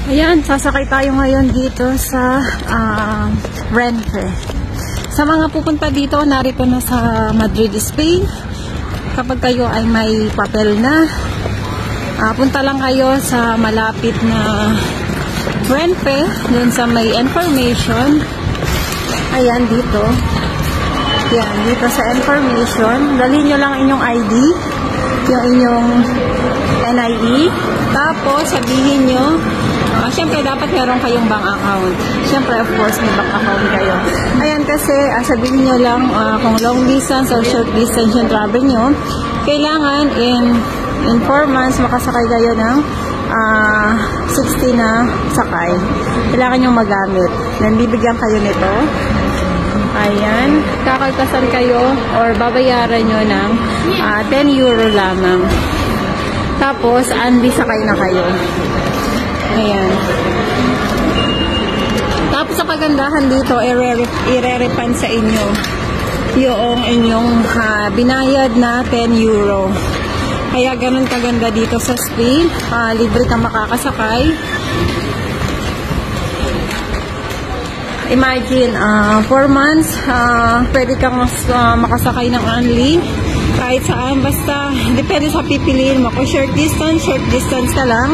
Ayan, sasakay tayo ngayon dito sa Renfe. Sa mga pupunta dito, narito na sa Madrid, Spain. Kapag kayo ay may papel na, punta lang kayo sa malapit na Renfe, dun sa may information. Ayan, dito. Yan, dito sa information. Dalhin nyo lang inyong ID, yung inyong NIE. Tapos, sabihin nyo, syempre, dapat meron kayong bank account. Syempre, of course, may bank account kayo. Ayan, kasi sabihin nyo lang kung long distance or short distance yung travel nyo. Kailangan in 4 months makasakay kayo ng 60 na sakay. Kailangan nyo magamit. Then, bibigyan kayo nito. Ayan, kakaltasan kayo or babayaran nyo ng 10 euro lamang. Tapos, unli sakay na kayo. Ayan. Tapos sa kagandahan dito, i-re-refund sa inyo yung inyong binayad na 10 euro. Kaya ganun kaganda dito sa Spain. Libre kang makakasakay. Imagine, 4 months, pwede kang makasakay ng only. Kahit saan, basta, depende sa pipiliin mo. Kung short distance ka lang.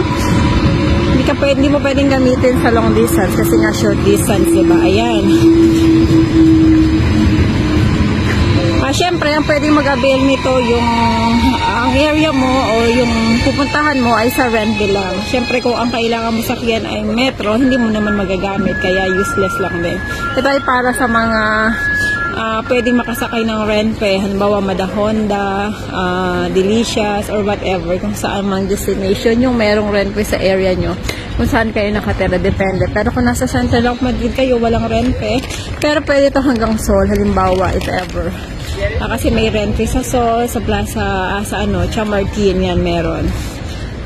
Hindi mo pwedeng gamitin sa long distance kasi nga short distance, diba? Ayan. Siyempre, ang pwedeng mag-avail nito yung ang area mo o yung pupuntahan mo ay sa Renfe lang. Siyempre, kung ang kailangan mo sakyan ay metro, hindi mo naman magagamit, kaya useless lang din. Ito ay para sa mga pwedeng makasakay ng Renfe, halimbawa Honda, Delicious, or whatever, kung saan mang destination yung merong Renfe sa area nyo, kung saan kayo nakatira, depende. Pero kung nasa Central of Madrid kayo, walang Renfe, pero pwede ito hanggang Sol, halimbawa, if ever. Kasi may Renfe sa Sol, sa Plaza, Chamartin, yan meron.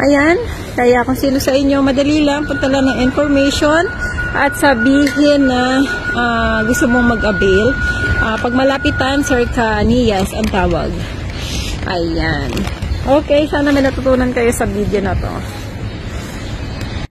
Ayan, kaya kung sino sa inyo, madali lang, punta lang ng information at sabihin na gusto mong mag-avail. Pag malapitan, Sir Canillas ang tawag. Ayan. Okay, sana may natutunan kayo sa video na to.